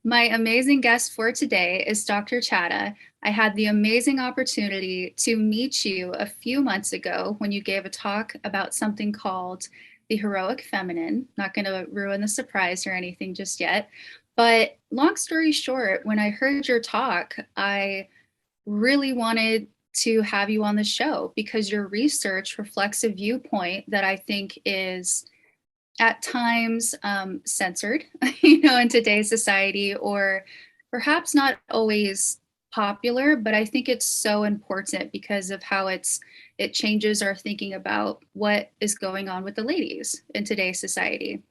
My amazing guest for today is Dr. Chada. I had the amazing opportunity to meet you a few months ago when you gave a talk about something called the heroic feminine. Not going to ruin the surprise or anything just yet. But long story short, when I heard your talk, I really wanted to have you on the show because your research reflects a viewpoint that I think is at times censored, in today's society, or perhaps not always popular, but I think it's so important because of how it changes our thinking about what is going on with the ladies in today's society.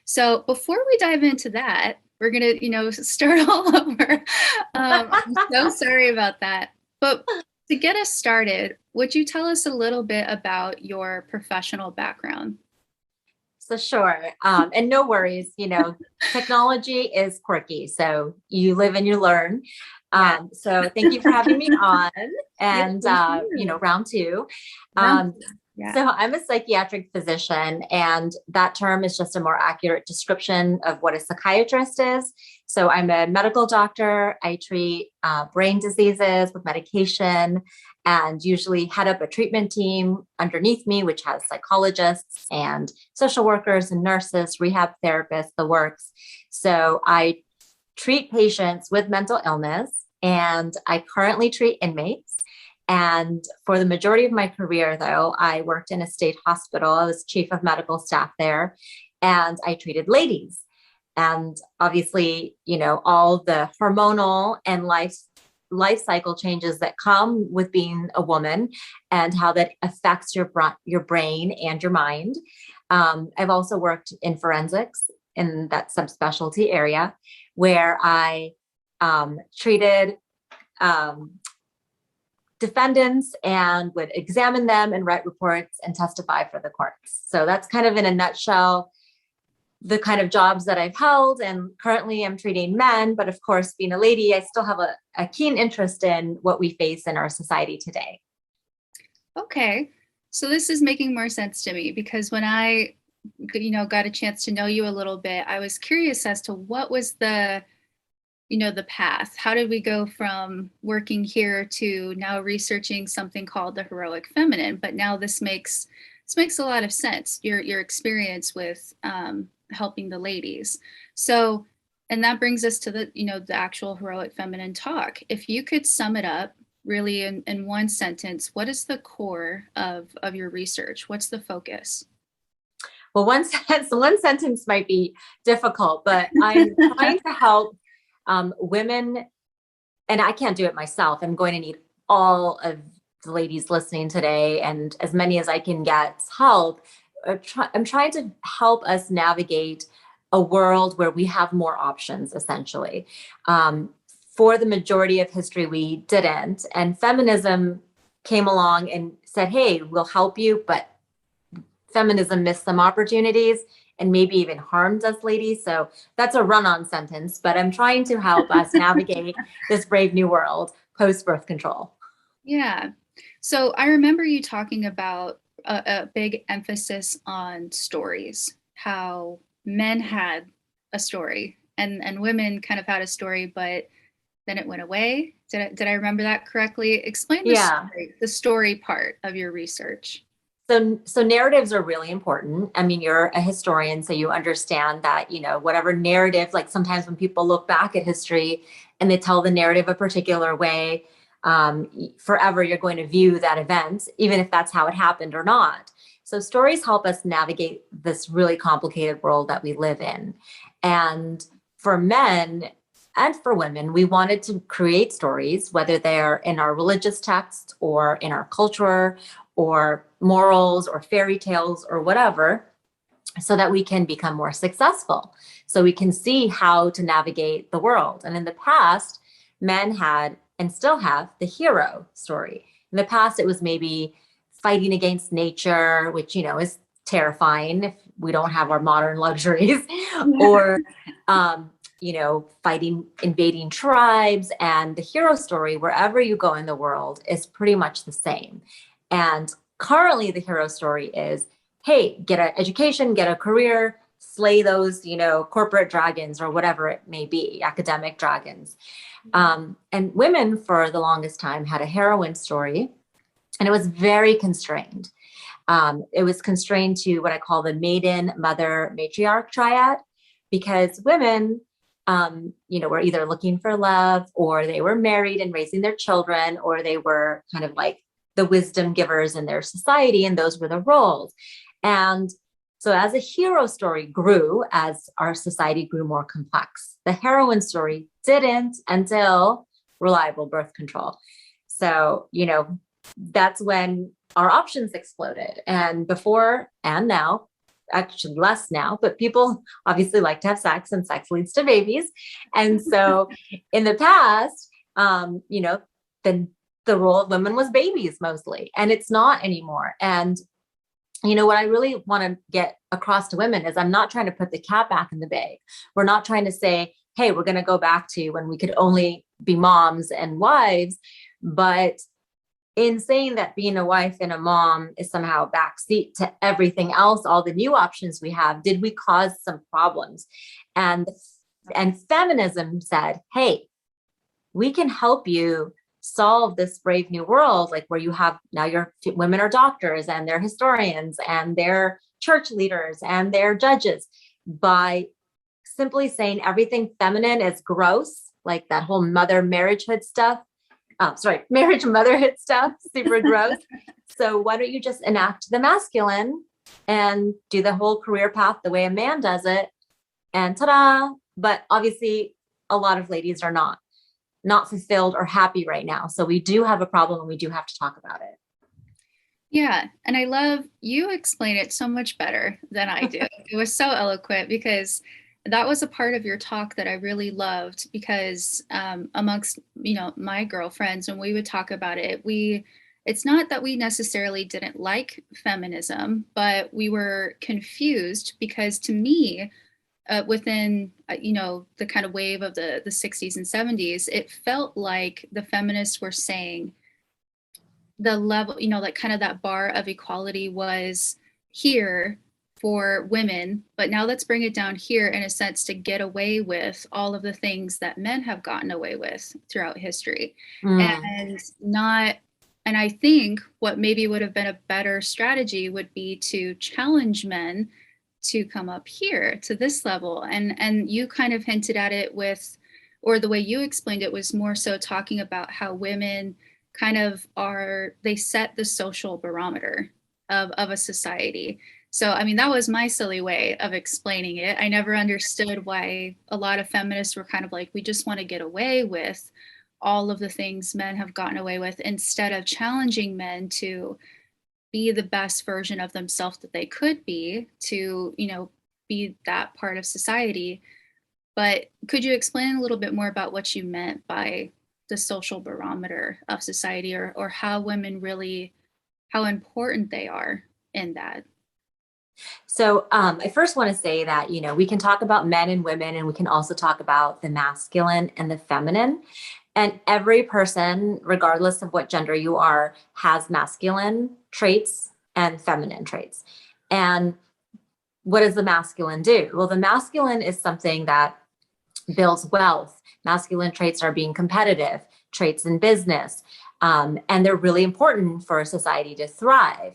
So before we dive into that, we're gonna, start all over. I'm so sorry about that. But to get us started, would you tell us a little bit about your professional background? So sure. And no worries, technology is quirky. So you live and you learn. Yeah. So thank you for having me on Yeah, and, thank you. round two. Round Um, two. Yeah. so I'm a psychiatric physician, and that term is just a more accurate description of what a psychiatrist is. So I'm a medical doctor. I treat brain diseases with medication and usually head up a treatment team underneath me, which has psychologists and social workers and nurses, rehab therapists, the works. So I treat patients with mental illness, and I currently treat inmates. And for the majority of my career, though, I worked in a state hospital. I was chief of medical staff there, and I treated ladies. And obviously, all the hormonal and life cycle changes that come with being a woman and how that affects your brain and your mind. I've also worked in forensics in that subspecialty area where I treated defendants and would examine them and write reports and testify for the courts. So that's kind of in a nutshell the kind of jobs that I've held. And currently I'm treating men, but of course, being a lady, I still have a keen interest in what we face in our society today. Okay. So this is making more sense to me because when I, got a chance to know you a little bit, I was curious as to what was the path. How did we go from working here to now researching something called the heroic feminine? But now this makes a lot of sense. Your experience with helping the ladies. So, and that brings us to the actual heroic feminine talk. If you could sum it up really in one sentence, what is the core of your research? What's the focus? Well, one sentence might be difficult, but I'm trying to help women, and I can't do it myself. I'm going to need all of the ladies listening today and as many as I can get help. I'm trying to help us navigate a world where we have more options, essentially. For the majority of history, we didn't. And feminism came along and said, hey, we'll help you, but feminism missed some opportunities and maybe even harmed us ladies. So that's a run-on sentence, but I'm trying to help us navigate this brave new world post-birth control. Yeah. So I remember you talking about a big emphasis on stories, how men had a story and women kind of had a story, but then it went away. Did I remember that correctly? Explain Yeah. the story part of your research. So narratives are really important. I mean, you're a historian, so you understand that, whatever narrative, like sometimes when people look back at history and they tell the narrative a particular way, forever you're going to view that event, even if that's how it happened or not. So stories help us navigate this really complicated world that we live in. And for men and for women, we wanted to create stories, whether they're in our religious texts or in our culture or morals or fairy tales or whatever, so that we can become more successful, so we can see how to navigate the world. And in the past, men had and still have the hero story. In the past, it was maybe fighting against nature, which, is terrifying if we don't have our modern luxuries, or, fighting invading tribes. And the hero story, wherever you go in the world, is pretty much the same. And currently the hero story is, hey, get an education, get a career, slay those, corporate dragons or whatever it may be, academic dragons. And women for the longest time had a heroine story, and it was very constrained. It was constrained to what I call the maiden, mother, matriarch triad, because women, were either looking for love, or they were married and raising their children, or they were kind of like the wisdom givers in their society, and those were the roles. And so as a hero story grew, as our society grew more complex, the heroine story didn't until reliable birth control. So, that's when our options exploded. And before and now, actually less now, but people obviously like to have sex, and sex leads to babies. And so in the past, the role of women was babies mostly, and it's not anymore. And what I really want to get across to women is I'm not trying to put the cat back in the bag. We're not trying to say, hey, we're going to go back to when we could only be moms and wives. But in saying that being a wife and a mom is somehow backseat to everything else, all the new options we have, did we cause some problems? And feminism said, hey, we can help you solve this brave new world, like where you have now your women are doctors, and they're historians, and they're church leaders, and they're judges, by simply saying everything feminine is gross, like that whole marriage motherhood stuff, super gross. So why don't you just enact the masculine and do the whole career path the way a man does it, and ta-da. But obviously a lot of ladies are not fulfilled or happy right now. So we do have a problem, and we do have to talk about it. Yeah. And I love you explain it so much better than I do. It was so eloquent, because that was a part of your talk that I really loved, because amongst, my girlfriends, when we would talk about it, it's not that we necessarily didn't like feminism, but we were confused, because to me, within the kind of wave of the 60s and 70s, it felt like the feminists were saying the level, like kind of that bar of equality was here for women, but now let's bring it down here, in a sense, to get away with all of the things that men have gotten away with throughout history. And I think what maybe would have been a better strategy would be to challenge men to come up here to this level. And you kind of hinted at it with, or the way you explained it was more so talking about how women kind of they set the social barometer of a society. So, I mean, that was my silly way of explaining it. I never understood why a lot of feminists were kind of like, we just want to get away with all of the things men have gotten away with, instead of challenging men to be the best version of themselves that they could be, to, be that part of society. But could you explain a little bit more about what you meant by the social barometer of society, or how women really, how important they are in that? So I first want to say that, we can talk about men and women, and we can also talk about the masculine and the feminine. And every person, regardless of what gender you are, has masculine traits and feminine traits. And what does the masculine do? Well, the masculine is something that builds wealth. Masculine traits are being competitive, traits in business, and they're really important for a society to thrive.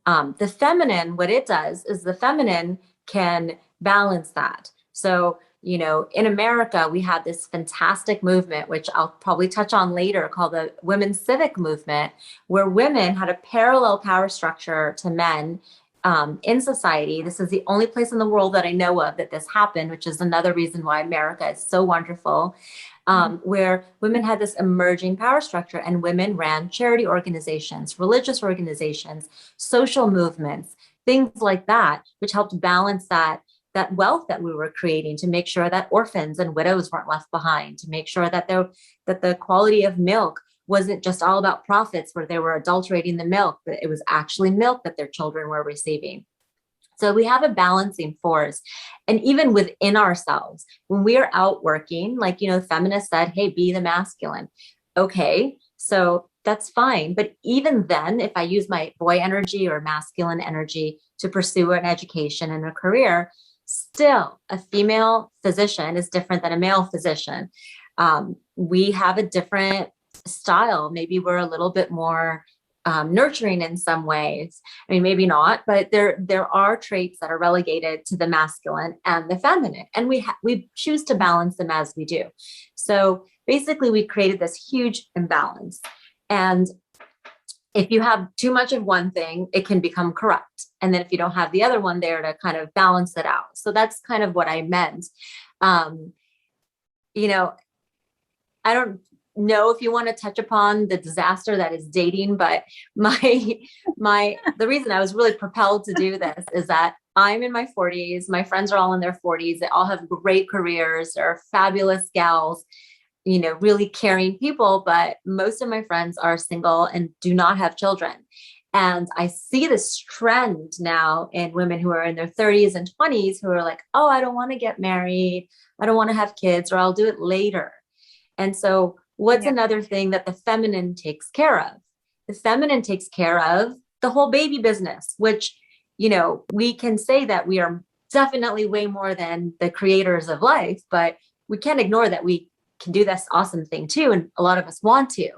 The feminine, what it does is the feminine can balance that. So, in America, we had this fantastic movement, which I'll probably touch on later, called the Women's Civic Movement, where women had a parallel power structure to men in society. This is the only place in the world that I know of that this happened, which is another reason why America is so wonderful. Where women had this emerging power structure, and women ran charity organizations, religious organizations, social movements, things like that, which helped balance that wealth that we were creating, to make sure that orphans and widows weren't left behind, to make sure that the quality of milk wasn't just all about profits, where they were adulterating the milk, but it was actually milk that their children were receiving. So we have a balancing force. And even within ourselves, when we are out working, like, feminists said, hey, be the masculine. Okay, so that's fine. But even then, if I use my boy energy or masculine energy to pursue an education and a career, Still, a female physician is different than a male physician. We have a different style. Maybe we're a little bit more nurturing in some ways. I mean, maybe not, but there are traits that are relegated to the masculine and the feminine, and we choose to balance them as we do. So basically, we created this huge imbalance, and if you have too much of one thing, it can become corrupt. And then if you don't have the other one there to kind of balance it out. So that's kind of what I meant. Um, you know, I don't know if you want to touch upon the disaster that is dating, but the reason I was really propelled to do this is that I'm in my 40s. My friends are all in their 40s. They all have great careers. They're fabulous gals, really caring people, but most of my friends are single and do not have children. And I see this trend now in women who are in their 30s and 20s who are like, oh, I don't want to get married. I don't want to have kids, or I'll do it later. And so what's another thing that the feminine takes care of? The feminine takes care of the whole baby business, which, we can say that we are definitely way more than the creators of life, but we can't ignore that we can do this awesome thing too. And a lot of us want to.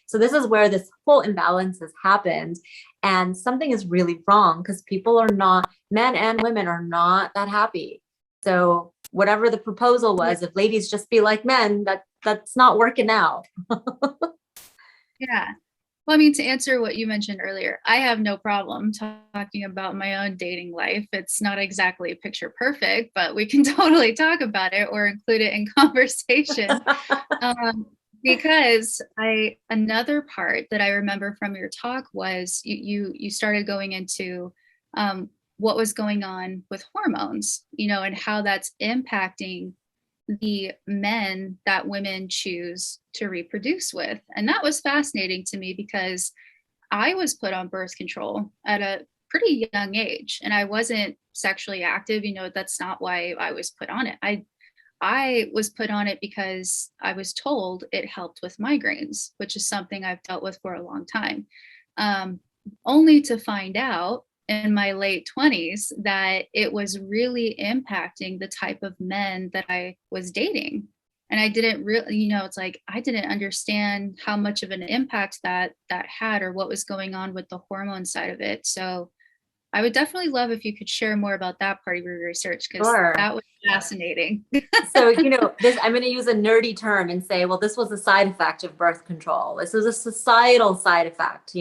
So this is where this whole imbalance has happened. And something is really wrong because men and women are not that happy. So whatever the proposal was, if ladies just be like men, that's not working out. Yeah. Well, I mean, to answer what you mentioned earlier, I have no problem talking about my own dating life. It's not exactly picture perfect, but we can totally talk about it or include it in conversation. Because another part that I remember from your talk was you started going into what was going on with hormones, and how that's impacting the men that women choose to reproduce with. And that was fascinating to me because I was put on birth control at a pretty young age and I wasn't sexually active. That's not why I was put on it. I was put on it because I was told it helped with migraines, which is something I've dealt with for a long time. Only to find out in my late 20s that it was really impacting the type of men that I was dating. And I didn't really, it's like I didn't understand how much of an impact that had or what was going on with the hormone side of it. So I would definitely love if you could share more about that part of your research because that was fascinating. So, I'm going to use a nerdy term and say, well, this was a side effect of birth control. This is a societal side effect,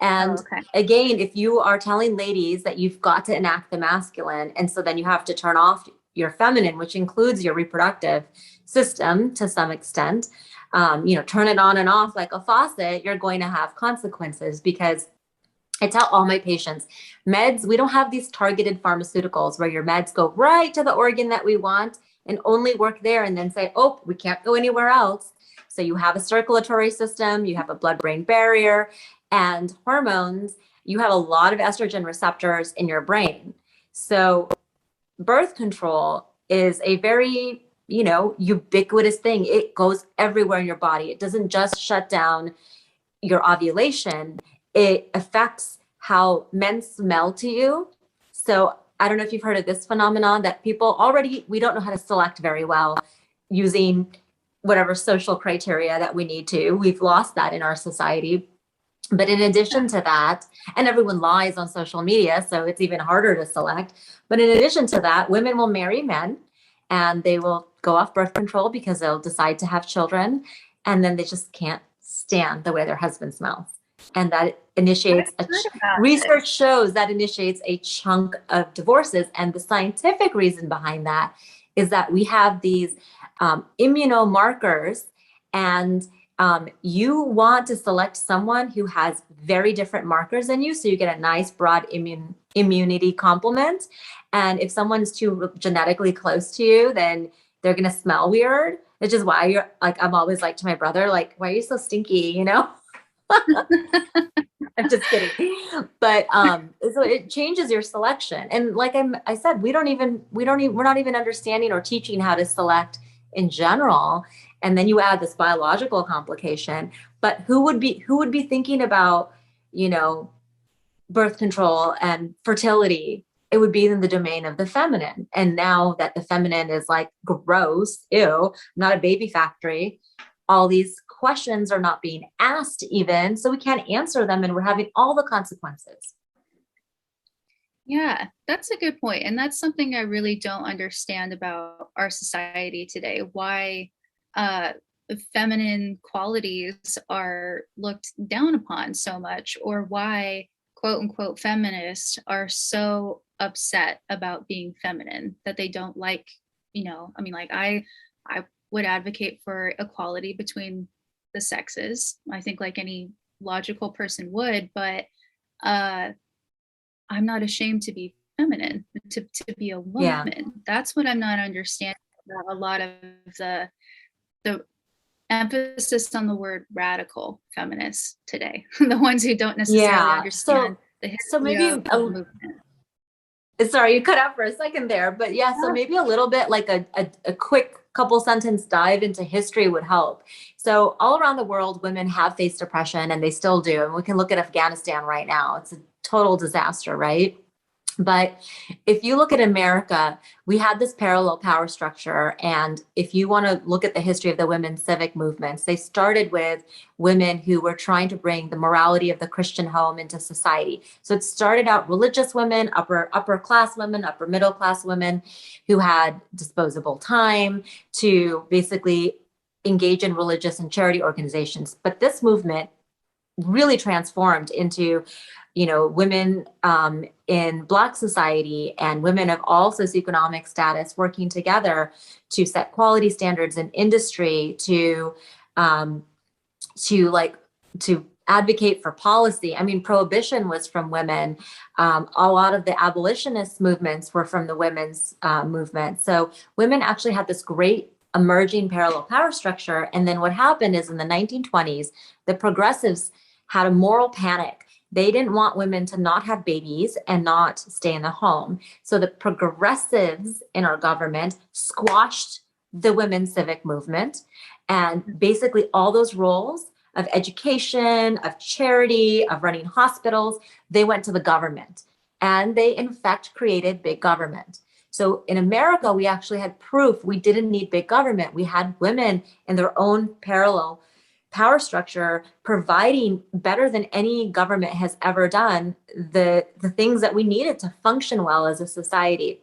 And again, if you are telling ladies that you've got to enact the masculine, and so then you have to turn off your feminine, which includes your reproductive system to some extent, turn it on and off like a faucet, you're going to have consequences because I tell all my patients, meds, we don't have these targeted pharmaceuticals where your meds go right to the organ that we want and only work there and then say, oh, we can't go anywhere else. So you have a circulatory system, you have a blood-brain barrier, and hormones, you have a lot of estrogen receptors in your brain. So birth control is a very, ubiquitous thing. It goes everywhere in your body. It doesn't just shut down your ovulation. It affects how men smell to you. So I don't know if you've heard of this phenomenon that we don't know how to select very well using whatever social criteria that we need to. We've lost that in our society. But in addition to that, and everyone lies on social media, so it's even harder to select. But in addition to that, women will marry men and they will go off birth control because they'll decide to have children. And then they just can't stand the way their husband smells. And that initiates research shows that initiates a chunk of divorces. And the scientific reason behind that is that we have these immunomarkers, and you want to select someone who has very different markers than you, so you get a nice broad immunity complement. And if someone's too genetically close to you, then they're going to smell weird, which is why you're like, I'm always like to my brother, like, why are you so stinky? I'm just kidding. But so it changes your selection. And like I said, we're not even understanding or teaching how to select in general. And then you add this biological complication. But who would be thinking about, birth control and fertility it would be in the domain of the feminine. And now that the feminine is like gross, ew, not a baby factory, all these questions are not being asked even, so we can't answer them, and we're having all the consequences. Yeah, that's a good point. And that's something I really don't understand about our society today. Why uh, feminine qualities are looked down upon so much, or why quote unquote feminists are so upset about being feminine that they don't like, I mean, like I would advocate for equality between the sexes. I think like any logical person would, but uh I'm not ashamed to be feminine, to be a Yeah. woman. That's what I'm not understanding about a lot of the emphasis on the word radical feminists today, the ones who don't necessarily Yeah. understand the So history maybe of the movement. sorry, you cut out for a second there, but yeah, so maybe a little bit like a quick couple sentence dive into history would help. So all around the world, women have faced oppression and they still do. And we can look at Afghanistan right now. It's a total disaster, right? But if you look at America, we had this parallel power structure. And if you want to look at the history of the women's civic movements, they started with women who were trying to bring the morality of the Christian home into society. So it started out religious women, upper class women, upper middle class women who had disposable time to basically engage in religious and charity organizations. But this movement really transformed into women in Black society and women of all socioeconomic status working together to set quality standards in industry, um, like to advocate for policy. I mean, prohibition was from women. A lot of the abolitionist movements were from the women's movement. So women actually had this great emerging parallel power structure. And then what happened is in the 1920s, the progressives had a moral panic. They didn't want women to not have babies and not stay in the home. So the progressives in our government squashed the women's civic movement. And basically, all those roles of education, of charity, of running hospitals, they went to the government. And they, in fact, created big government. So in America, we actually had proof we didn't need big government. We had women in their own parallel power structure providing better than any government has ever done the things that we needed to function well as a society.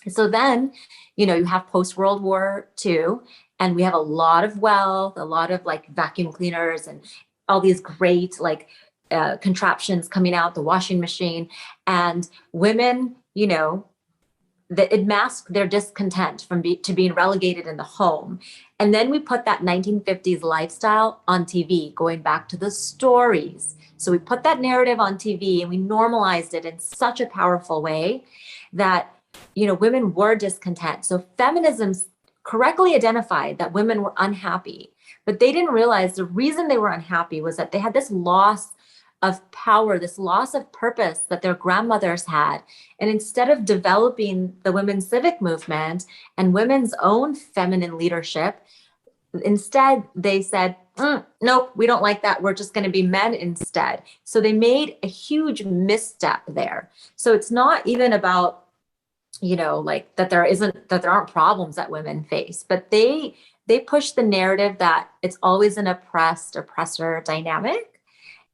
So then, you have post World War II, and we have a lot of wealth, a lot of like vacuum cleaners and all these great like contraptions coming out, the washing machine, and women, that it masked their discontent from to being relegated in the home. And then we put that 1950s lifestyle on TV, going back to the stories. So we put that narrative on TV and we normalized it in such a powerful way that, women were discontent. So feminism correctly identified that women were unhappy, but they didn't realize the reason they were unhappy was that they had this loss of power, this loss of purpose that their grandmothers had. And instead of developing the women's civic movement and women's own feminine leadership, instead they said, nope, we don't like that. We're just going to be men instead. So they made a huge misstep there. So it's not even about, like that there aren't problems that women face, but they push the narrative that it's always an oppressor dynamic.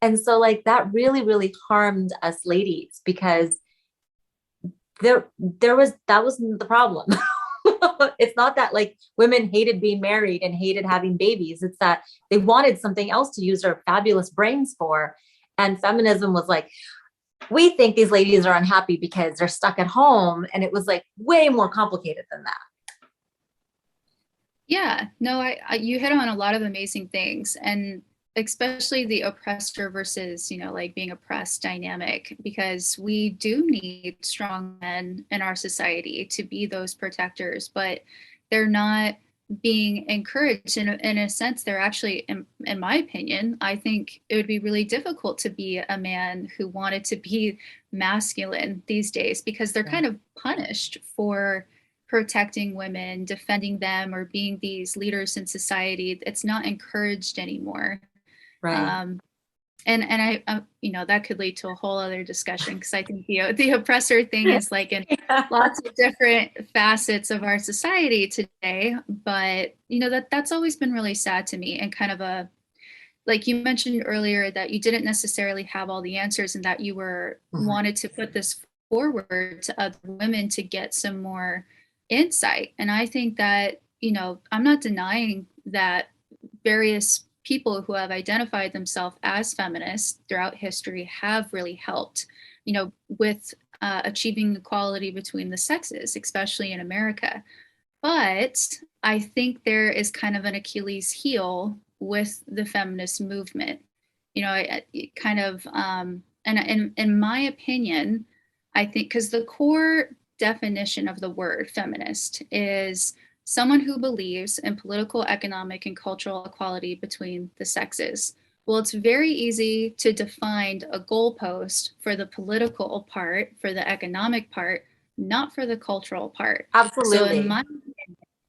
And so like that really, really harmed us ladies because that wasn't the problem. It's not that like women hated being married and hated having babies. It's that they wanted something else to use their fabulous brains for. And feminism was like, we think these ladies are unhappy because they're stuck at home. And it was like way more complicated than that. Yeah, no, you hit on a lot of amazing things, and especially the oppressor versus, like being oppressed dynamic, because we do need strong men in our society to be those protectors, but they're not being encouraged. In a sense, they're actually, in my opinion, I think it would be really difficult to be a man who wanted to be masculine these days because they're kind of punished for protecting women, defending them, or being these leaders in society. It's not encouraged anymore. Right. And that could lead to a whole other discussion, because I think the oppressor thing is like in lots of different facets of our society today. But that's always been really sad to me, and kind of a, like you mentioned earlier, that you didn't necessarily have all the answers, and that you were Mhm. wanted to put this forward to other women to get some more insight. And I think that, I'm not denying that various people who have identified themselves as feminists throughout history have really helped, with achieving equality between the sexes, especially in America. But I think there is kind of an Achilles heel with the feminist movement. It kind of, and in my opinion, I think because the core definition of the word feminist is someone who believes in political, economic, and cultural equality between the sexes. Well, it's very easy to define a goalpost for the political part, for the economic part, not for the cultural part. So in Absolutely. my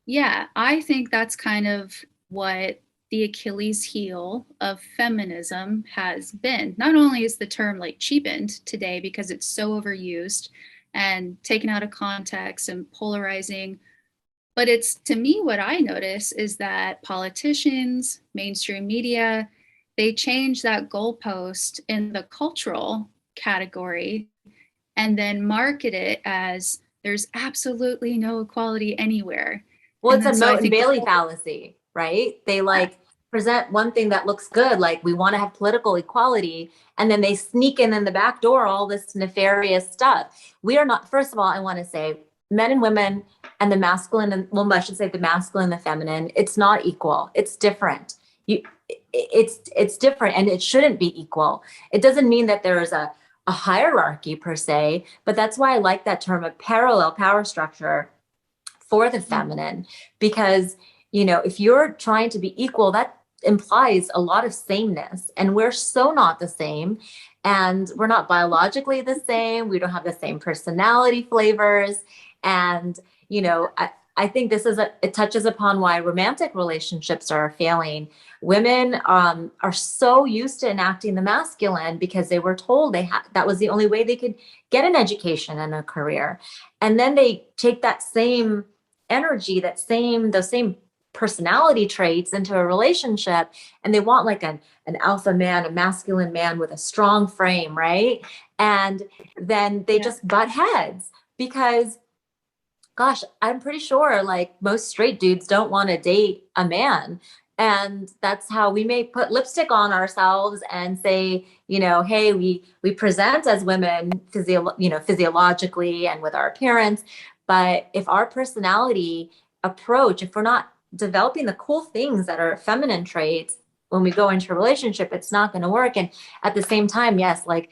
Yeah, I think that's kind of what the Achilles heel of feminism has been. Not only is the term like cheapened today because it's so overused and taken out of context and polarizing, but it's, to me, what I notice is that politicians, mainstream media, they change that goalpost in the cultural category and then market it as there's absolutely no equality anywhere. Well, And it's a then so I Moat and think the Bailey whole, fallacy, right? They yeah, like present one thing that looks good, like we want to have political equality, and then they sneak in the back door all this nefarious stuff. We are not, first of all, I want to say men and women and the masculine, and well, I should say the masculine and the feminine, it's not equal. It's different. You, it's different, and it shouldn't be equal. It doesn't mean that there is a hierarchy per se, but that's why I like that term of parallel power structure for the feminine, because if you're trying to be equal, that implies a lot of sameness, and we're so not the same, and we're not biologically the same, we don't have the same personality flavors. And I think it touches upon why romantic relationships are failing. Women are so used to enacting the masculine because they were told that was the only way they could get an education and a career, and then they take that same energy, those same personality traits into a relationship, and they want like an alpha man, a masculine man with a strong frame, right? And then they yeah, just butt heads because, gosh, I'm pretty sure like most straight dudes don't want to date a man. And that's how we may put lipstick on ourselves and say, hey, we present as women physiologically and with our appearance. But if our personality approach, if we're not developing the cool things that are feminine traits when we go into a relationship, it's not going to work. And at the same time, yes, like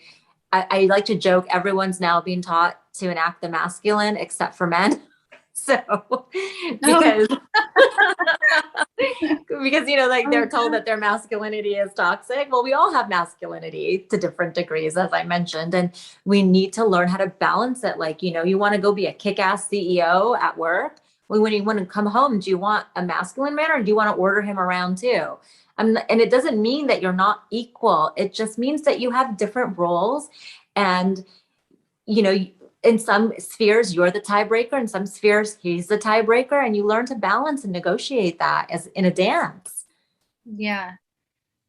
I like to joke, everyone's now being taught to enact the masculine except for men. So, oh, because like oh they're told God. that their masculinity is toxic. Well, we all have masculinity to different degrees, as I mentioned, and we need to learn how to balance it. Like, you want to go be a kick-ass CEO at work. Well, when you want to come home, do you want a masculine man or do you want to order him around too? And it doesn't mean that you're not equal. It just means that you have different roles, and you know, in some spheres, you're the tiebreaker. In some spheres, he's the tiebreaker. And you learn to balance and negotiate that as in a dance. Yeah.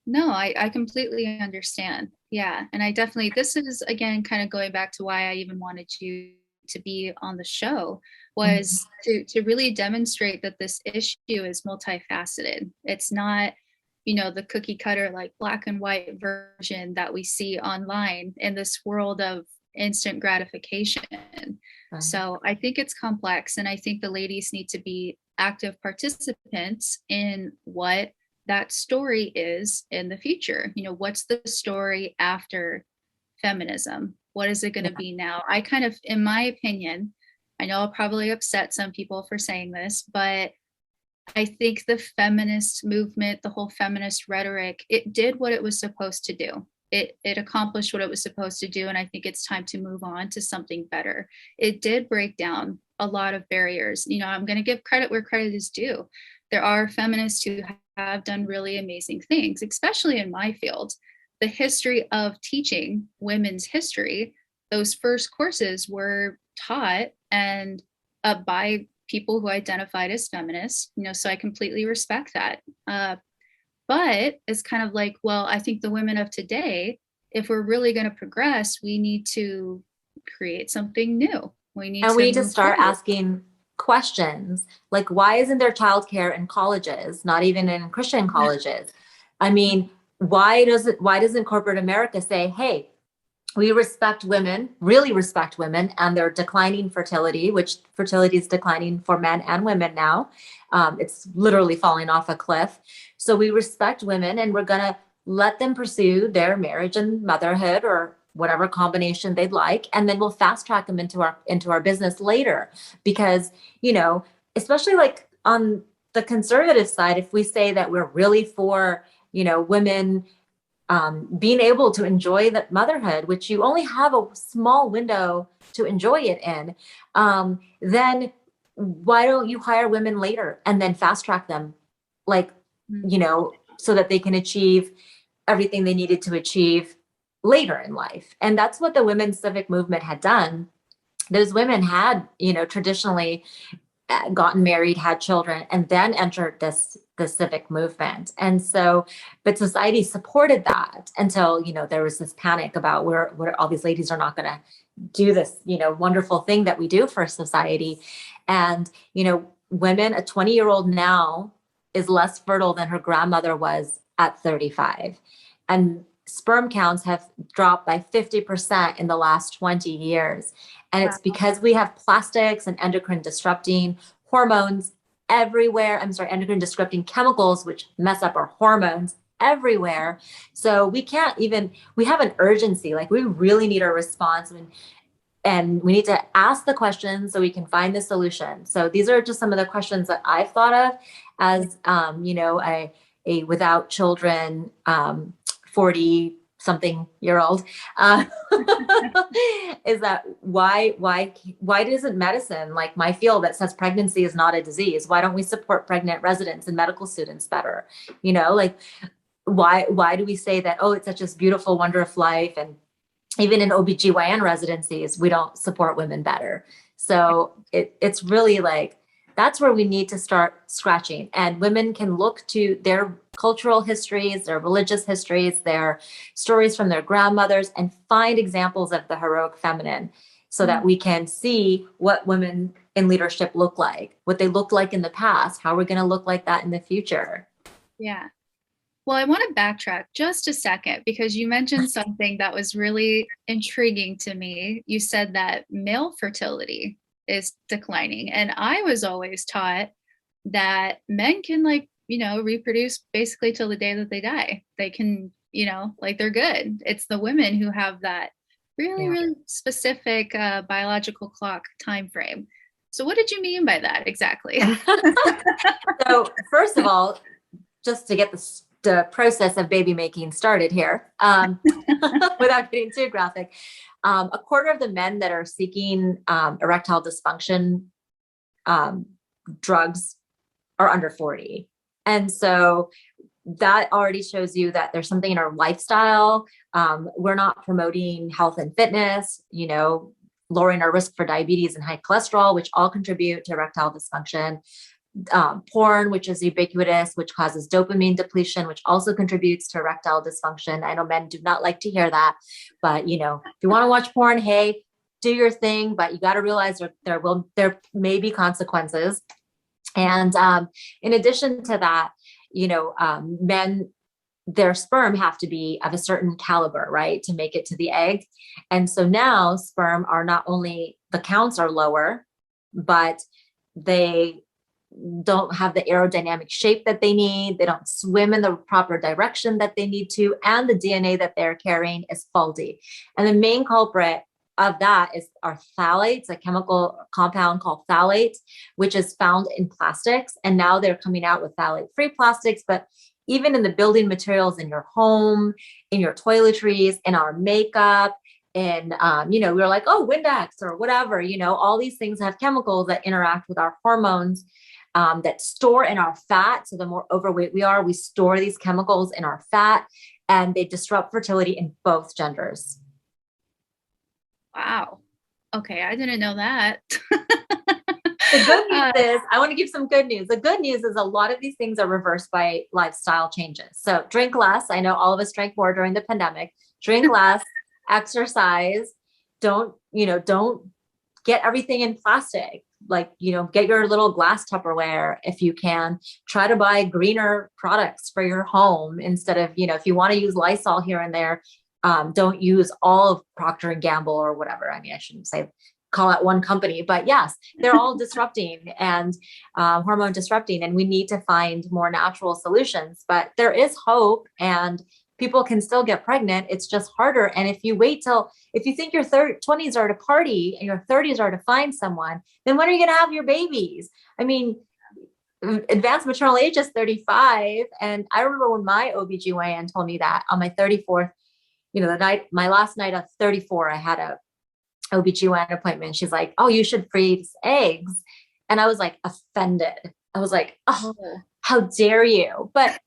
No, I completely understand. Yeah. And I definitely, this is again kind of going back to why I even wanted you to be on the show, Mhm. was to really demonstrate that this issue is multifaceted. It's not, the cookie cutter, like black and white version that we see online in this world of instant gratification. Right. So I think it's complex, and I think the ladies need to be active participants in what that story is in the future. What's the story after feminism? What is it going to Yeah. be now? I kind of, in my opinion, I know I'll probably upset some people for saying this, but I think the feminist movement, the whole feminist rhetoric, it did what it was supposed to do. It accomplished what it was supposed to do, and I think it's time to move on to something better. It did break down a lot of barriers. I'm going to give credit where credit is due. There are feminists who have done really amazing things, especially in my field. the history of teaching women's history, those first courses were taught and by people who identified as feminists, so I completely respect that. But it's kind of like, well, I think the women of today, if we're really going to progress, we need to create something new. We need And we to need to move start forward. asking questions like, why isn't there childcare in colleges, not even in Christian colleges? I mean, why doesn't corporate America say, hey, we respect women, really respect women and their declining fertility, which fertility is declining for men and women now. It's literally falling off a cliff. So we respect women and we're going to let them pursue their marriage and motherhood or whatever combination they'd like. And then we'll fast track them into our business later. Because, especially like on the conservative side, if we say that we're really for, women being able to enjoy that motherhood, which you only have a small window to enjoy it in, then why don't you hire women later and then fast track them, like, so that they can achieve everything they needed to achieve later in life. And that's what the women's civic movement had done. Those women had, traditionally gotten married, had children, and then entered the civic movement. And so, but society supported that until, there was this panic about where all these ladies are not going to do this, wonderful thing that we do for society. And, women, a 20-year-old now is less fertile than her grandmother was at 35. And sperm counts have dropped by 50% in the last 20 years. And it's because we have plastics and endocrine disrupting hormones everywhere. Endocrine disrupting chemicals, which mess up our hormones everywhere. So we have an urgency, like we really need a response, and we need to ask the questions so we can find the solution. So these are just some of the questions that I've thought of as, a without children, 40 something year old, is that why doesn't medicine, like my field that says pregnancy is not a disease, why don't we support pregnant residents and medical students better? Like why do we say that, oh, it's such a beautiful, wonderful life? And even in OBGYN residencies, we don't support women better. So it's really like, that's where we need to start scratching. And women can look to their cultural histories, their religious histories, their stories from their grandmothers, and find examples of the heroic feminine so that we can see what women in leadership look like, what they looked like in the past, how we're going to look like that in the future. Yeah. Well, I want to backtrack just a second because you mentioned something that was really intriguing to me. You said that male fertility is declining. And I was always taught that men can reproduce basically till the day that they die. They can, they're good. It's the women who have that really, really specific biological clock time frame. So what did you mean by that exactly? So first of all, just to get the process of baby making started here, without getting too graphic, a quarter of the men that are seeking erectile dysfunction drugs are under 40. And so that already shows you that there's something in our lifestyle. We're not promoting health and fitness, lowering our risk for diabetes and high cholesterol, which all contribute to erectile dysfunction. Porn, which is ubiquitous, which causes dopamine depletion, which also contributes to erectile dysfunction. I know men do not like to hear that, but if you want to watch porn, hey, do your thing, but you got to realize there may be consequences. And in addition to that, men, their sperm have to be of a certain caliber, right, to make it to the egg. And so now sperm are not only, the counts are lower, but they don't have the aerodynamic shape that they need. They don't swim in the proper direction that they need to. And the DNA that they're carrying is faulty. And the main culprit of that are phthalates, a chemical compound called phthalates, which is found in plastics. And now they're coming out with phthalate-free plastics, but even in the building materials in your home, in your toiletries, in our makeup, and, we were like, oh, Windex or whatever, all these things have chemicals that interact with our hormones. that store in our fat. So the more overweight we are, we store these chemicals in our fat, and they disrupt fertility in both genders. Wow. Okay, I didn't know that. The good news Uh, is, I want to give some good news. The good news is a lot of these things are reversed by lifestyle changes. So drink less. I know all of us drank more during the pandemic. Drink less, exercise. Don't get everything in plastic. Like, get your little glass Tupperware if you can. Try to buy greener products for your home instead of, if you want to use Lysol here and there, don't use all of Procter and Gamble or whatever. I mean, I shouldn't say call out one company, but yes, they're all disrupting and hormone disrupting, and we need to find more natural solutions. But there is hope, and people can still get pregnant. It's just harder. And if you think your 20s are to party and your 30s are to find someone, then when are you going to have your babies? I mean, advanced maternal age is 35. And I remember when my OBGYN told me that on my 34th, my last night of 34, I had a OBGYN appointment. She's like, "Oh, you should freeze eggs." And I was like offended. I was like, "Oh, how dare you?" But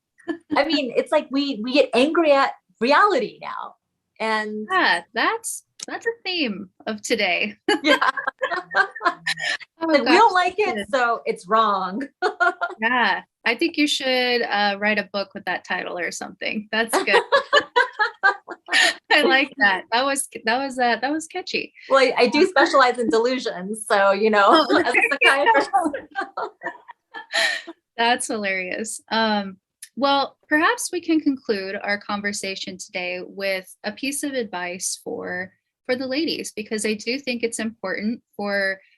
I mean, it's like we get angry at reality now. And yeah, that's a theme of today. yeah, Oh like, we gosh, don't like it, so it's wrong. yeah. I think you should write a book with that title or something. That's good. I like that. That was catchy. Well, I do specialize in delusions. So, Oh, as a psychiatrist. that's hilarious. Well, perhaps we can conclude our conversation today with a piece of advice for the ladies, because I do think it's important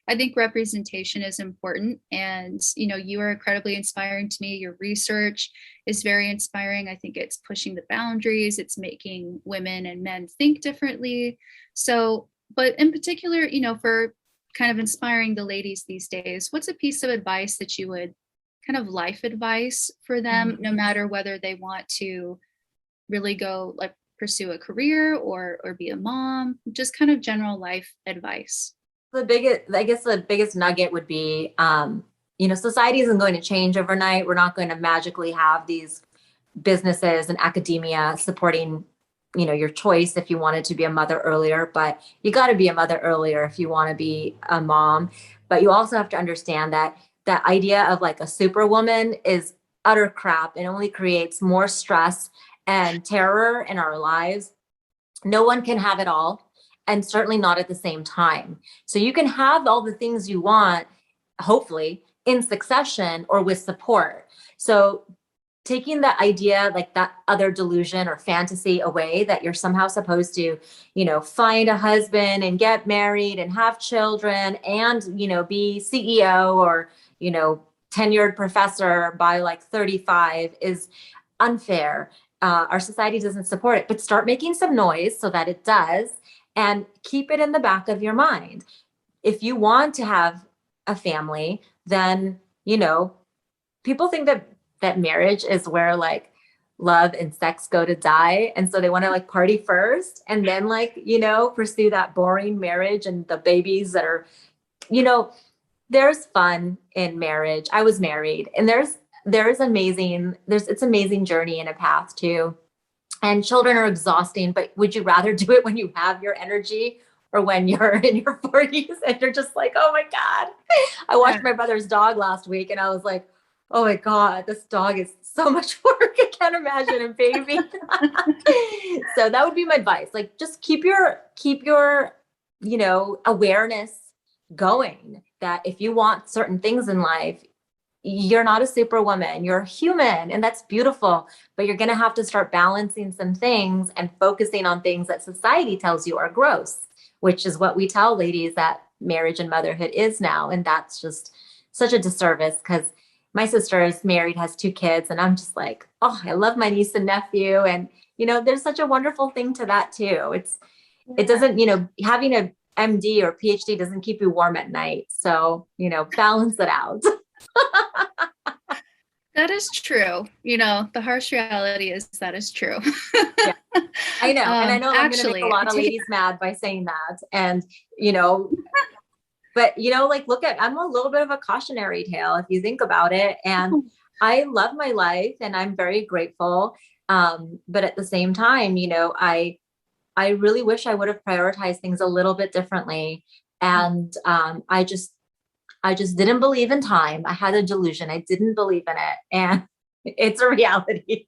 I think representation is important. And, you are incredibly inspiring to me. Your research is very inspiring. I think it's pushing the boundaries. It's making women and men think differently. So, but in particular, for kind of inspiring the ladies these days, what's a piece of advice that you would kind of life advice for them, no matter whether they want to really go like pursue a career or be a mom, just kind of general life advice? The biggest nugget would be, society isn't going to change overnight. We're not going to magically have these businesses and academia supporting, your choice if you wanted to be a mother earlier, but you got to be a mother earlier if you want to be a mom. But you also have to understand that that idea of like a superwoman is utter crap and only creates more stress and terror in our lives. No one can have it all, and certainly not at the same time. So you can have all the things you want, hopefully, in succession or with support. So taking that idea, like that other delusion or fantasy away, that you're somehow supposed to, find a husband and get married and have children and, be CEO or, tenured professor by like 35 is unfair. Our society doesn't support it, but start making some noise so that it does, and keep it in the back of your mind. If you want to have a family, then, people think that marriage is where like love and sex go to die. And so they want to like party first and then like, pursue that boring marriage and the babies that are, there's fun in marriage. I was married, and it's amazing journey and a path too. And children are exhausting, but would you rather do it when you have your energy or when you're in your 40s and you're just like, oh my God. I watched my brother's dog last week and I was like, oh my God, this dog is so much work. I can't imagine a baby. So that would be my advice. Like, just keep your, awareness going, that if you want certain things in life, you're not a superwoman, you're human, and that's beautiful, but you're going to have to start balancing some things and focusing on things that society tells you are gross, which is what we tell ladies that marriage and motherhood is now. And that's just such a disservice, because my sister is married, has 2 kids, and I'm just like, oh, I love my niece and nephew. And, there's such a wonderful thing to that too. It doesn't, having a MD or PhD doesn't keep you warm at night. So, balance it out. That is true. The harsh reality is that is true. Yeah, I know. And I know I'm going to Actually, make a lot of ladies mad by saying that. And, But like I'm a little bit of a cautionary tale if you think about it. And I love my life and I'm very grateful. But at the same time, I really wish I would have prioritized things a little bit differently. And I just didn't believe in time. I had a delusion. I didn't believe in it. And it's a reality.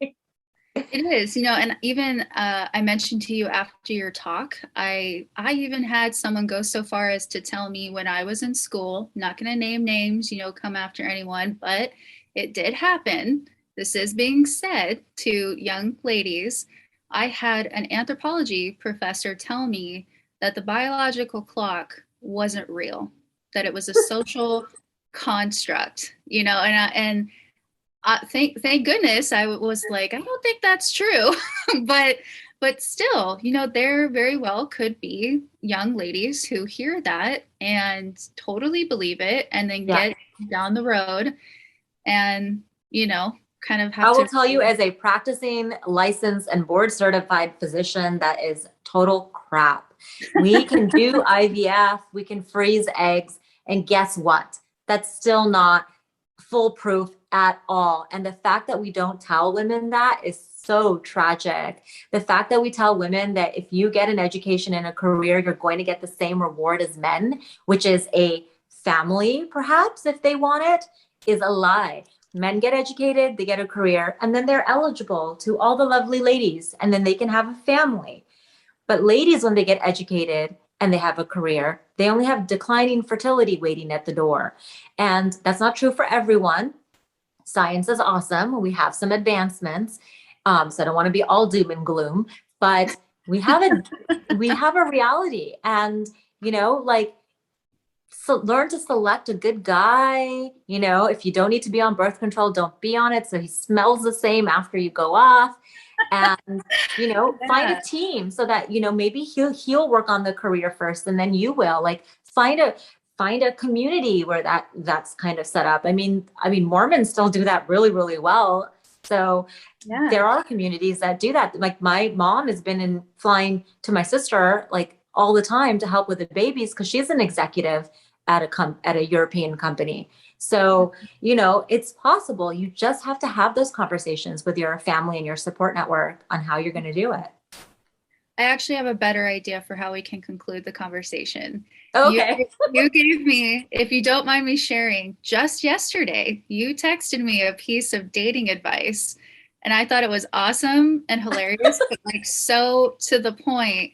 It is, and even I mentioned to you after your talk, I even had someone go so far as to tell me when I was in school, not going to name names, come after anyone, but it did happen. This is being said to young ladies. I had an anthropology professor tell me that the biological clock wasn't real, that it was a social construct, and thank goodness I was like, I don't think that's true. but still, there very well could be young ladies who hear that and totally believe it and then Yeah. get down the road and, kind of I have will to. tell you, as a practicing licensed and board certified physician, that is total crap. We can do IVF, we can freeze eggs, and guess what? That's still not foolproof at all. And the fact that we don't tell women that is so tragic. The fact that we tell women that if you get an education and a career, you're going to get the same reward as men, which is a family, perhaps, if they want it, is a lie. Men get educated, they get a career, and then they're eligible to all the lovely ladies, and then they can have a family. But ladies, when they get educated and they have a career, they only have declining fertility waiting at the door. And that's not true for everyone. Science is awesome. We have some advancements. So I don't want to be all doom and gloom, but we have a reality. And, like, so learn to select a good guy. If you don't need to be on birth control, don't be on it. So he smells the same after you go off. And find a team so that maybe he'll work on the career first and then you will. Like, find a community where that's kind of set up. I mean Mormons still do that really, really well. So Yeah. There are communities that do that. Like, my mom has been flying to my sister like all the time to help with the babies because she's an executive at a European company. So, it's possible. You just have to have those conversations with your family and your support network on how you're going to do it. I actually have a better idea for how we can conclude the conversation. Okay. You gave me, if you don't mind me sharing, just yesterday, you texted me a piece of dating advice, and I thought it was awesome and hilarious, but like so to the point.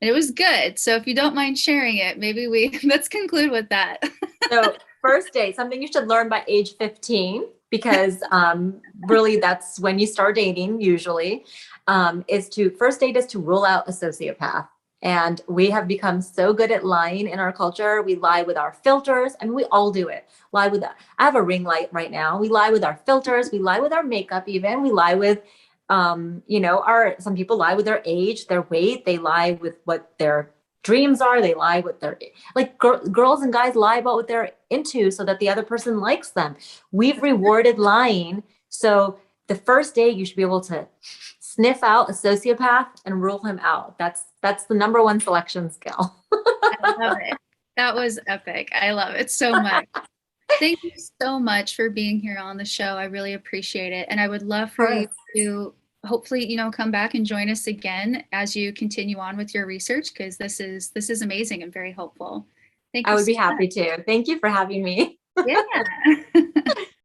And it was good. So if you don't mind sharing it, maybe let's conclude with that. So, first date, something you should learn by age 15, because really that's when you start dating usually, first date is to rule out a sociopath. And we have become so good at lying in our culture. We lie with our filters. I mean, we all do it. I have a ring light right now. We lie with our filters. We lie with our makeup even. We lie with, some people lie with their age, their weight. They lie with what their dreams are. They lie with their, like, girls and guys lie about what they're into so that the other person likes them. We've rewarded lying. So the first day you should be able to sniff out a sociopath and rule him out. That's the number one selection skill. I love it. That was epic. I love it so much. Thank you so much for being here on the show. I really appreciate it. And I would love for you to hopefully, come back and join us again as you continue on with your research, because this is amazing and very helpful. Thank you. I would be happy to. Thank you for having me. Yeah.